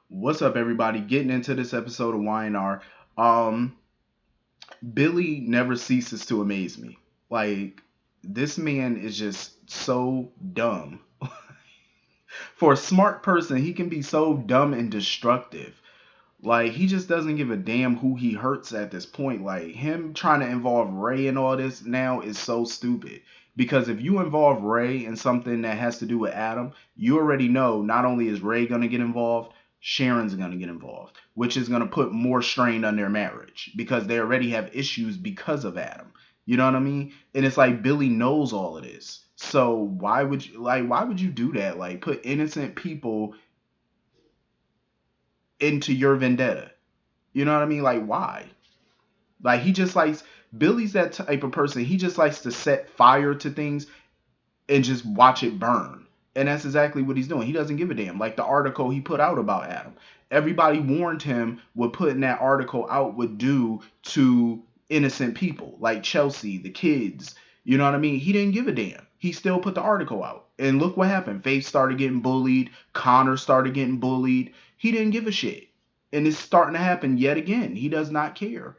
What's up, everybody? Getting into this episode of YNR. Um, Billy never ceases to amaze me. Like, this man is just so dumb. For a smart person, he can be so dumb and destructive. Like, he just doesn't give a damn who he hurts at this point. Like, him trying to involve Ray in all this now is so stupid. Because if you involve Ray in something that has to do with Adam, you already know not only is Ray going to get involved, Sharon's going to get involved, which is going to put more strain on their marriage because they already have issues because of Adam. You know what I mean? And it's like Billy knows all of this. So why would you do that? Like put innocent people into your vendetta. You know what I mean? Like, why? Like, he just likes, Billy's that type of person. He just likes to set fire to things and just watch it burn. And that's exactly what he's doing. He doesn't give a damn. Like the article he put out about Adam. Everybody warned him what putting that article out would do to innocent people, like Chelsea, the kids. You know what I mean? He didn't give a damn. He still put the article out. And look what happened. Faith started getting bullied. Connor started getting bullied. He didn't give a shit. And it's starting to happen yet again. He does not care.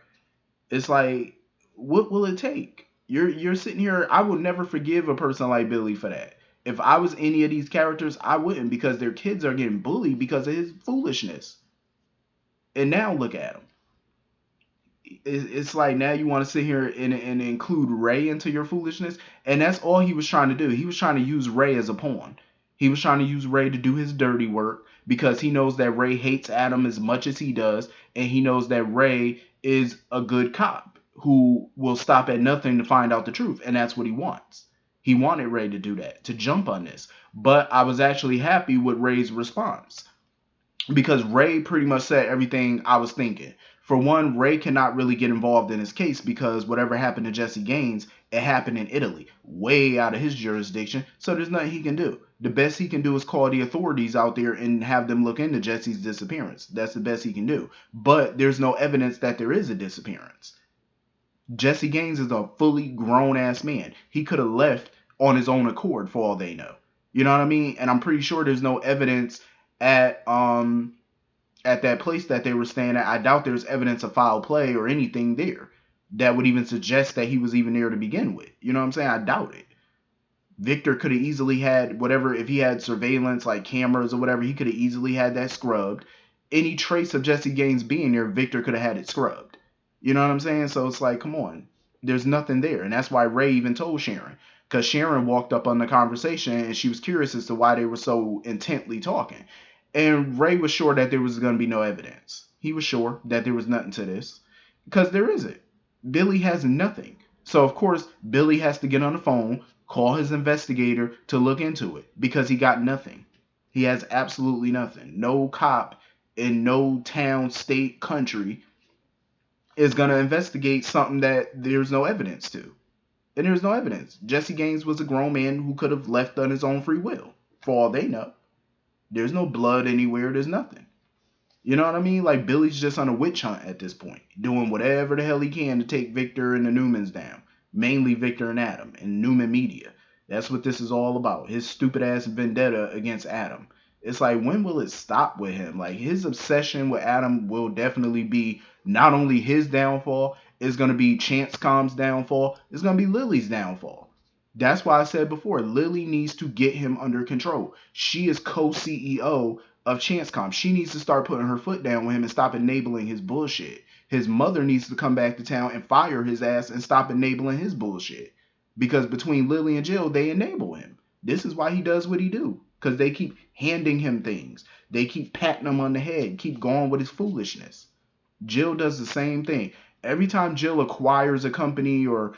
It's like, what will it take? You're sitting here. I will never forgive a person like Billy for that. If I was any of these characters, I wouldn't because their kids are getting bullied because of his foolishness. And now look at him. It's like now you want to sit here and include Ray into your foolishness, and that's all he was trying to do. He was trying to use Ray as a pawn. He was trying to use Ray to do his dirty work because he knows that Ray hates Adam as much as he does, and he knows that Ray is a good cop who will stop at nothing to find out the truth, and that's what he wants. He wanted Ray to do that, to jump on this. But I was actually happy with Ray's response because Ray pretty much said everything I was thinking. For one, Ray cannot really get involved in his case because whatever happened to Jesse Gaines, it happened in Italy, way out of his jurisdiction, so there's nothing he can do. The best he can do is call the authorities out there and have them look into Jesse's disappearance. That's the best he can do. But there's no evidence that there is a disappearance. Jesse Gaines is a fully grown ass man. He could have left on his own accord for all they know. You know what I mean? And I'm pretty sure there's no evidence at at that place that they were staying at. I doubt there's evidence of foul play or anything there that would even suggest that he was even there to begin with. You know what I'm saying? I doubt it. Victor could have easily had whatever, if he had surveillance like cameras or whatever, he could have easily had that scrubbed. Any trace of Jesse Gaines being there, Victor could have had it scrubbed. You know what I'm saying? So it's like, come on. There's nothing there. And that's why Ray even told Sharon. Because Sharon walked up on the conversation and she was curious as to why they were so intently talking. And Ray was sure that there was going to be no evidence. He was sure that there was nothing to this. Because there isn't. Billy has nothing. So, of course, Billy has to get on the phone, call his investigator to look into it because he got nothing. He has absolutely nothing. No cop in no town, state, country is going to investigate something that there's no evidence to. And there's no evidence. Jesse Gaines was a grown man who could have left on his own free will, for all they know. There's no blood anywhere. There's nothing. You know what I mean? Like Billy's just on a witch hunt at this point, doing whatever the hell he can to take Victor and the Newmans down. Mainly Victor and Adam and Newman Media. That's what this is all about. His stupid ass vendetta against Adam. It's like, when will it stop with him? Like, his obsession with Adam will definitely be not only his downfall, it's going to be Chance Com's downfall, it's going to be Lily's downfall. That's why I said before, Lily needs to get him under control. She is co-CEO of Chancecom. She needs to start putting her foot down with him and stop enabling his bullshit. His mother needs to come back to town and fire his ass and stop enabling his bullshit. Because between Lily and Jill, they enable him. This is why he does what he do. Because they keep handing him things. They keep patting him on the head, keep going with his foolishness. Jill does the same thing. Every time Jill acquires a company or,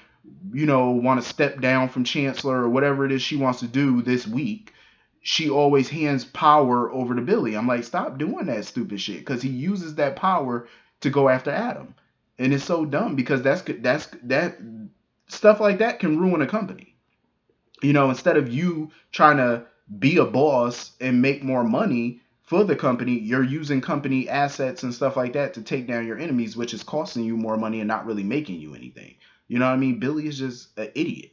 want to step down from Chancellor or whatever it is she wants to do this week, she always hands power over to Billy. I'm like, stop doing that stupid shit, because he uses that power to go after Adam, and it's so dumb because that stuff like that can ruin a company. Instead of you trying to be a boss and make more money for the company, you're using company assets and stuff like that to take down your enemies, which is costing you more money and not really making you anything. You know what I mean? Billy is just an idiot.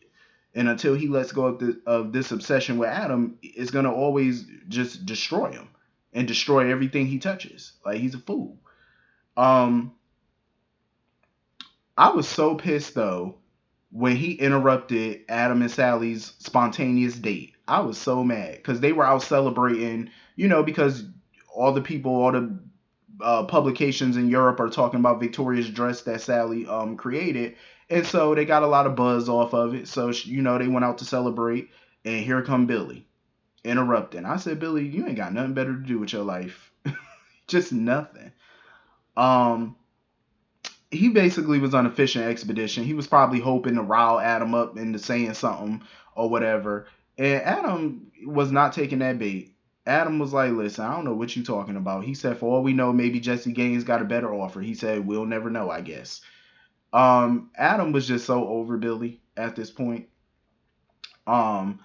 And until he lets go of this obsession with Adam, it's going to always just destroy him. and destroy everything he touches. Like, he's a fool. Um, I was so pissed though when he interrupted Adam and Sally's spontaneous date. I was so mad because they were out celebrating, because all the people, all the publications in Europe are talking about Victoria's dress that Sally created, and so they got a lot of buzz off of it. So they went out to celebrate, and here come Billy interrupting. I said, Billy, you ain't got nothing better to do with your life, just nothing. Um, he basically was on a fishing expedition. He was probably hoping to rile Adam up into saying something or whatever. And Adam was not taking that bait. Adam was like, listen, I don't know what you talking about. He said, for all we know, maybe Jesse Gaines got a better offer. He said, we'll never know, I guess. Adam was just so over Billy at this point. Um,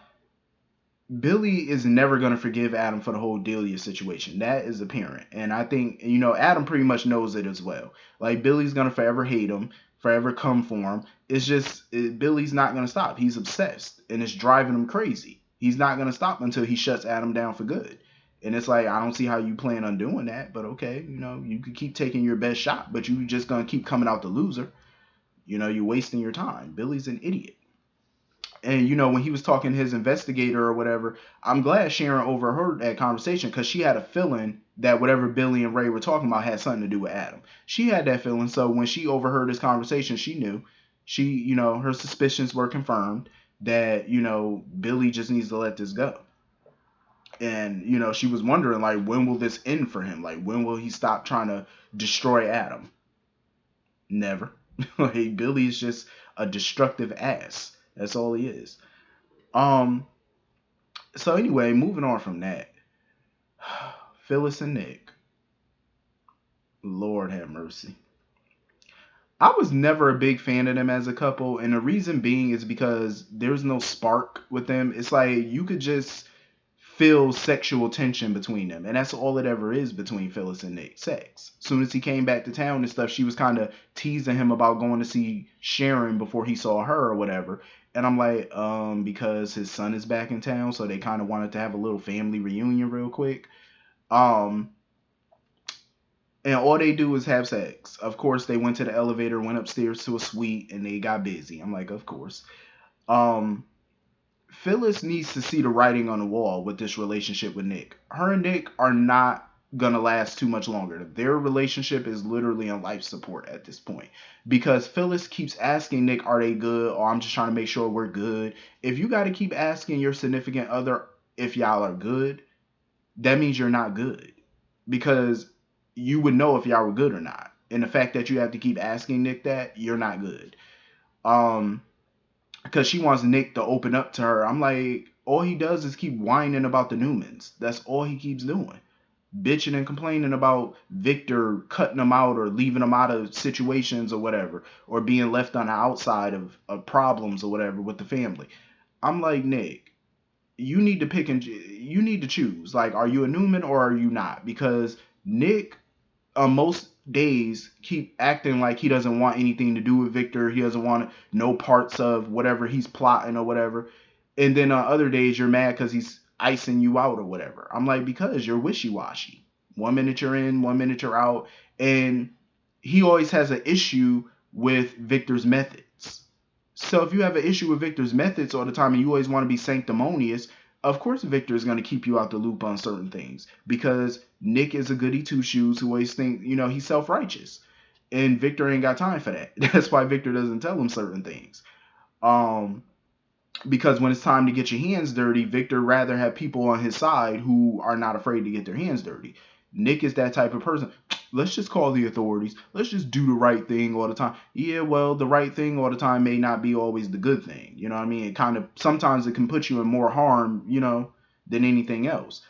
Billy is never going to forgive Adam for the whole Delia situation. That is apparent. And I think, Adam pretty much knows it as well. Like, Billy's going to forever hate him, forever come for him. It's just, Billy's not going to stop. He's obsessed, and it's driving him crazy. He's not going to stop until he shuts Adam down for good. And it's like, I don't see how you plan on doing that, but okay, you could keep taking your best shot, but you just going to keep coming out the loser. You're wasting your time. Billy's an idiot. And when he was talking to his investigator or whatever, I'm glad Sharon overheard that conversation because she had a feeling that whatever Billy and Ray were talking about had something to do with Adam. She had that feeling, so when she overheard this conversation, she knew. Her suspicions were confirmed that Billy just needs to let this go. And she was wondering, like, when will this end for him? Like, when will he stop trying to destroy Adam? Never. Like, Billy's just a destructive ass. That's all he is. Um. So anyway, moving on from that, Phyllis and Nick. Lord have mercy. I was never a big fan of them as a couple, and the reason being is because there's no spark with them. It's like you could just feel sexual tension between them, and that's all it ever is between Phyllis and Nick. Sex. As soon as he came back to town and stuff, she was kind of teasing him about going to see Sharon before he saw her or whatever. And I'm like, because his son is back in town, so they kind of wanted to have a little family reunion real quick. Um, and all they do is have sex. Of course, they went to the elevator, went upstairs to a suite, and they got busy. I'm like, of course. Um, Phyllis needs to see the writing on the wall with this relationship with Nick. Her and Nick are not gonna last too much longer. Their relationship is literally on life support at this point because Phyllis keeps asking Nick, "Are they good?" Or "I'm just trying to make sure we're good." If you got to keep asking your significant other if y'all are good, that means you're not good because you would know if y'all were good or not. And the fact that you have to keep asking Nick that, you're not good. Um, because she wants Nick to open up to her. I'm like, all he does is keep whining about the Newmans. That's all he keeps doing. Bitching and complaining about Victor cutting him out or leaving him out of situations or whatever, or being left on the outside of problems or whatever with the family. I'm like, Nick, you need to you need to choose. Like, are you a Newman or are you not? Because Nick most days keep acting like he doesn't want anything to do with Victor. He doesn't want no parts of whatever he's plotting or whatever. And then on other days you're mad because he's icing you out or whatever. I'm like, because you're wishy-washy. 1 minute you're in, 1 minute you're out. And he always has an issue with Victor's methods. So if you have an issue with Victor's methods all the time and you always want to be sanctimonious, of course Victor is going to keep you out the loop on certain things because Nick is a goody two shoes who always think, he's self-righteous. And Victor ain't got time for that. That's why Victor doesn't tell him certain things. Um, because when it's time to get your hands dirty, Victor rather have people on his side who are not afraid to get their hands dirty. Nick is that type of person. Let's just call the authorities. Let's just do the right thing all the time. Yeah, well, the right thing all the time may not be always the good thing. You know what I mean? It kind of, sometimes it can put you in more harm, than anything else.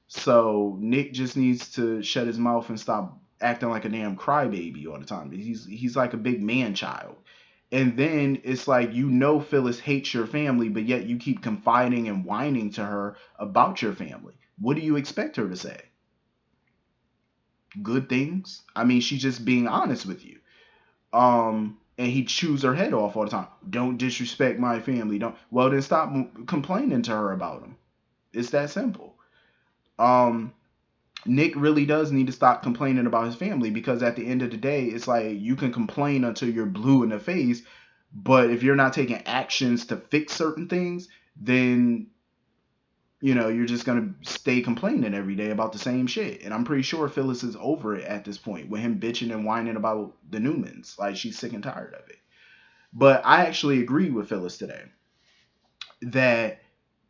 So Nick just needs to shut his mouth and stop acting like a damn crybaby all the time. He's like a big man child. And then it's like, Phyllis hates your family, but yet you keep confiding and whining to her about your family. What do you expect her to say? Good things? I mean, she's just being honest with you. And he chews her head off all the time. Don't disrespect my family. Don't. Well, then stop complaining to her about them. It's that simple. Um, Nick really does need to stop complaining about his family, because at the end of the day, it's like you can complain until you're blue in the face, but if you're not taking actions to fix certain things, then you're just gonna stay complaining every day about the same shit. And I'm pretty sure Phyllis is over it at this point with him bitching and whining about the Newmans. Like, she's sick and tired of it. But I actually agree with Phyllis today that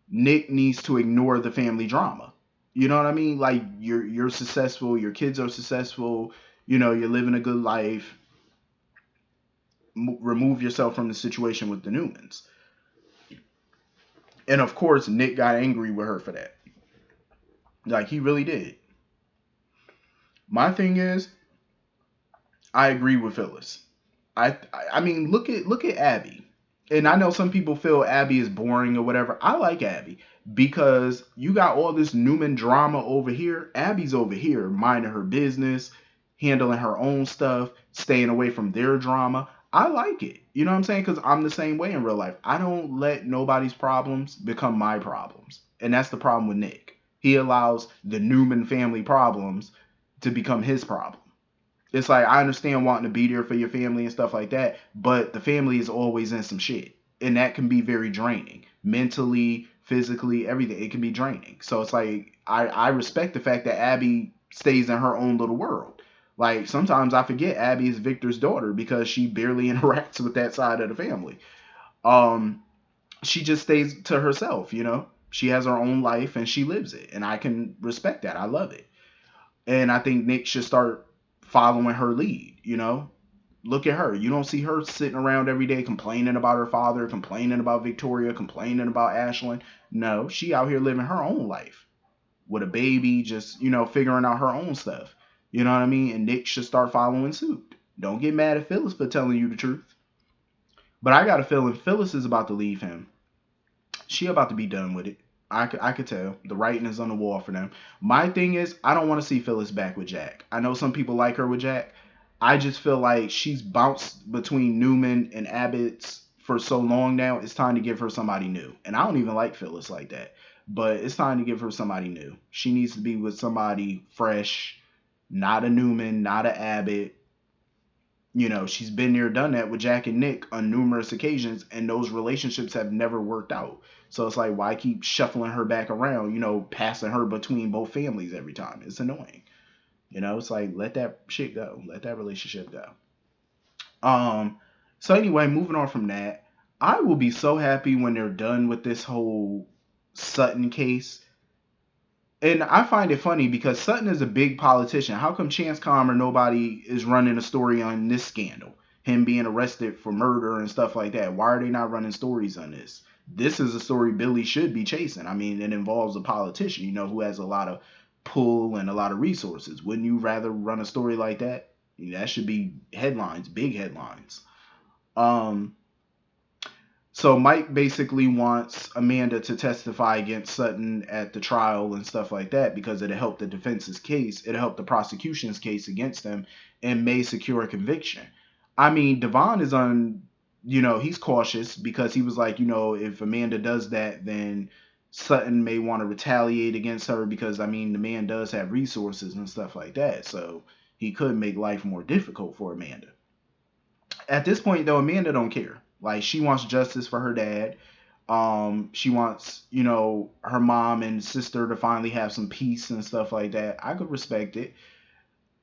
Nick needs to ignore the family drama. You know what I mean? Like, you're successful, your kids are successful, you're living a good life. Remove yourself from the situation with the Newmans. And of course, Nick got angry with her for that. Like, he really did. My thing is, I agree with Phyllis. I mean, look at Abby. And I know some people feel Abby is boring or whatever. I like Abby because you got all this Newman drama over here. Abby's over here minding her business, handling her own stuff, staying away from their drama. I like it. You know what I'm saying? Because I'm the same way in real life. I don't let nobody's problems become my problems. And that's the problem with Nick. He allows the Newman family problems to become his problem. It's like, I understand wanting to be there for your family and stuff like that, but the family is always in some shit. And that can be very draining. Mentally, physically, everything. It can be draining. So it's like, I respect the fact that Abby stays in her own little world. Like, sometimes I forget Abby is Victor's daughter because she barely interacts with that side of the family. Um, she just stays to herself. She has her own life and she lives it. And I can respect that. I love it. And I think Nick should start following her lead. Look at her. You don't see her sitting around every day complaining about her father, complaining about Victoria, complaining about Ashlyn. No, she out here living her own life with a baby, just, figuring out her own stuff. You know what I mean? And Nick should start following suit. Don't get mad at Phyllis for telling you the truth. But I got a feeling Phyllis is about to leave him. She about to be done with it. I could tell. The writing is on the wall for them. My thing is, I don't want to see Phyllis back with Jack. I know some people like her with Jack. I just feel like she's bounced between Newman and Abbott's for so long now. It's time to give her somebody new. And I don't even like Phyllis like that. But it's time to give her somebody new. She needs to be with somebody fresh, not a Newman, not a Abbott. She's been there, done that with Jack and Nick on numerous occasions, and those relationships have never worked out. So it's like, why keep shuffling her back around, passing her between both families every time? It's annoying. It's like, let that shit go. Let that relationship go. Um, so anyway, moving on from that, I will be so happy when they're done with this whole Sutton case. And I find it funny because Sutton is a big politician. How come Chance Comm or nobody is running a story on this scandal? Him being arrested for murder and stuff like that. Why are they not running stories on this? This is a story Billy should be chasing. I mean, it involves a politician, who has a lot of pull and a lot of resources. Wouldn't you rather run a story like that? That should be headlines, big headlines. Um, so Mike basically wants Amanda to testify against Sutton at the trial and stuff like that because it'll help the defense's case, it'll help the prosecution's case against them, and may secure a conviction. I mean, Devon is he's cautious because he was like, if Amanda does that, then Sutton may want to retaliate against her because, I mean, the man does have resources and stuff like that. So he could make life more difficult for Amanda. At this point, though, Amanda don't care. Like, she wants justice for her dad. She wants, her mom and sister to finally have some peace and stuff like that. I could respect it.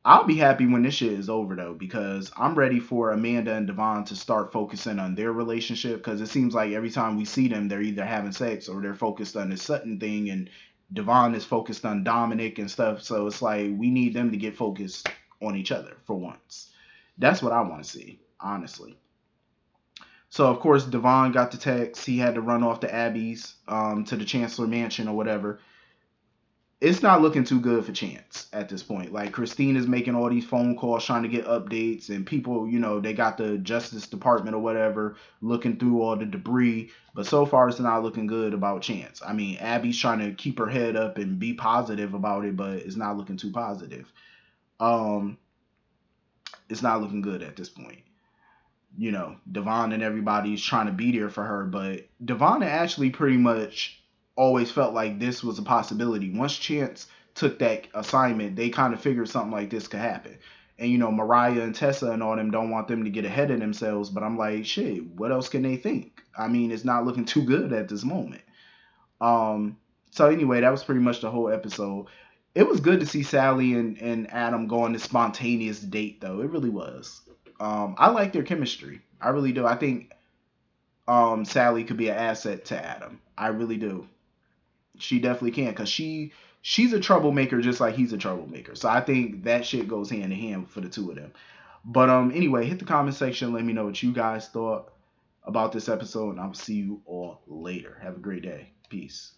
I'll be happy when this shit is over though, because I'm ready for Amanda and Devon to start focusing on their relationship. Because it seems like every time we see them, they're either having sex or they're focused on this Sutton thing, and Devon is focused on Dominic and stuff. So it's like, we need them to get focused on each other for once. That's what I want to see, honestly. So of course Devon got the text. He had to run off to Abby's, to the Chancellor Mansion or whatever. It's not looking too good for Chance at this point. Like, Christine is making all these phone calls trying to get updates, and people, they got the Justice Department or whatever looking through all the debris. But so far, it's not looking good about Chance. I mean, Abby's trying to keep her head up and be positive about it, but it's not looking too positive. Um, it's not looking good at this point. Devon and everybody's trying to be there for her, but Devon and Ashley pretty much always felt like this was a possibility. Once Chance took that assignment, they kind of figured something like this could happen. And Mariah and Tessa and all them don't want them to get ahead of themselves, but I'm like, shit, what else can they think? I mean, it's not looking too good at this moment. Um, so anyway, that was pretty much the whole episode. It was good to see Sally and Adam go on this spontaneous date, though. It really was. I like their chemistry. I really do. I think Sally could be an asset to Adam. I really do. She definitely can, cause she's a troublemaker just like he's a troublemaker. So I think that shit goes hand in hand for the two of them. But anyway, hit the comment section. Let me know what you guys thought about this episode, and I'll see you all later. Have a great day. Peace.